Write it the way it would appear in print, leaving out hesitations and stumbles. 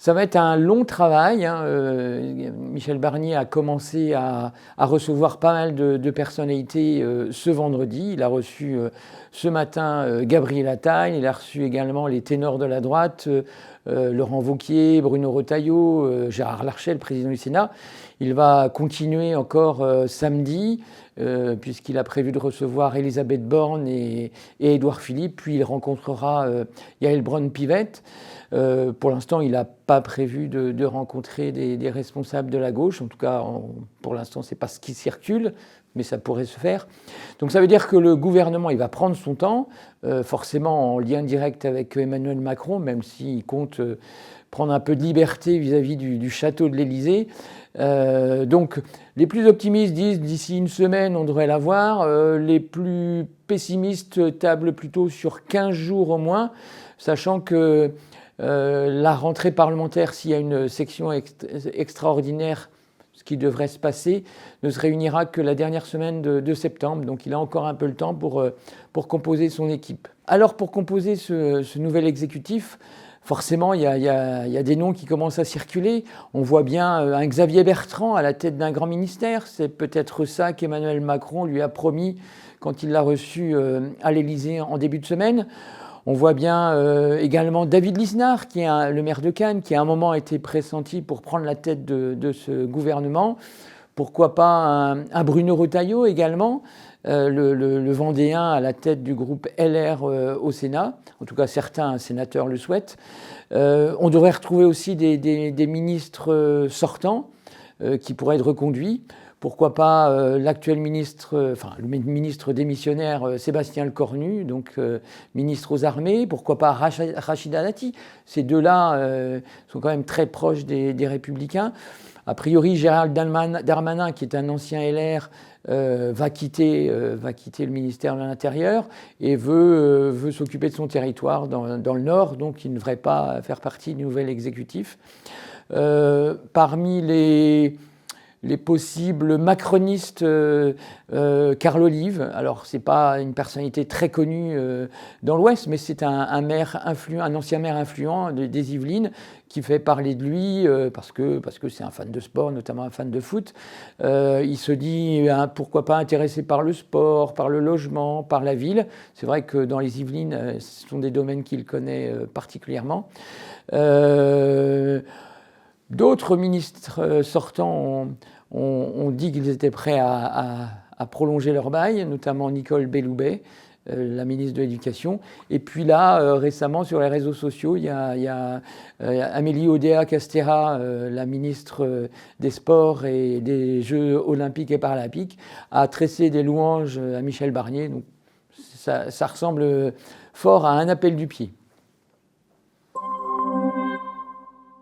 Ça va être un long travail, hein. Michel Barnier a commencé à recevoir pas mal de personnalités ce vendredi. Il a reçu ce matin Gabriel Attal, il a reçu également les ténors de la droite, Laurent Wauquiez, Bruno Retailleau, Gérard Larcher, le président du Sénat. Il va continuer encore samedi, puisqu'il a prévu de recevoir Elisabeth Borne et Édouard Philippe, puis il rencontrera Yael Braun-Pivet. Pour l'instant, il n'a pas prévu de rencontrer des responsables de la gauche. En tout cas, pour l'instant, ce n'est pas ce qui circule, mais ça pourrait se faire. Donc ça veut dire que le gouvernement, il va prendre son temps, forcément en lien direct avec Emmanuel Macron, même s'il compte prendre un peu de liberté vis-à-vis du château de l'Élysée. Donc les plus optimistes disent d'ici une semaine, on devrait l'avoir. Les plus pessimistes tablent plutôt sur 15 jours au moins, sachant que la rentrée parlementaire, s'il y a une section extraordinaire, ce qui devrait se passer, ne se réunira que la dernière semaine de septembre. Donc il a encore un peu le temps pour composer son équipe. Alors pour composer ce nouvel exécutif, forcément il y a des noms qui commencent à circuler. On voit bien un Xavier Bertrand à la tête d'un grand ministère. C'est peut-être ça qu'Emmanuel Macron lui a promis quand il l'a reçu à l'Élysée en début de semaine. On voit bien également David Lisnard, qui est le maire de Cannes, qui à un moment a été pressenti pour prendre la tête de ce gouvernement. Pourquoi pas un Bruno Retailleau également, le Vendéen à la tête du groupe LR au Sénat. En tout cas, certains sénateurs le souhaitent. On devrait retrouver aussi des ministres sortants qui pourraient être reconduits. Pourquoi pas l'actuel ministre, le ministre démissionnaire Sébastien Lecornu, donc ministre aux armées. Pourquoi pas Rachida Dati. Ces deux-là sont quand même très proches des Républicains. A priori, Gérald Darmanin, qui est un ancien LR, va quitter le ministère de l'Intérieur et veut s'occuper de son territoire dans le Nord, donc il ne devrait pas faire partie du nouvel exécutif. Parmi les possibles macronistes, Carl Olive. Alors, ce n'est pas une personnalité très connue dans l'Ouest, mais c'est un maire influent, un ancien maire influent des Yvelines qui fait parler de lui parce que c'est un fan de sport, notamment un fan de foot. Il se dit pourquoi pas intéressé par le sport, par le logement, par la ville. C'est vrai que dans les Yvelines, ce sont des domaines qu'il connaît particulièrement. D'autres ministres sortants ont dit qu'ils étaient prêts à prolonger leur bail, notamment Nicole Belloubet, la ministre de l'Éducation. Et puis là, récemment, sur les réseaux sociaux, il y a Amélie Oudéa-Castéra, la ministre des Sports et des Jeux olympiques et paralympiques, a tressé des louanges à Michel Barnier. Donc ça ressemble fort à un appel du pied.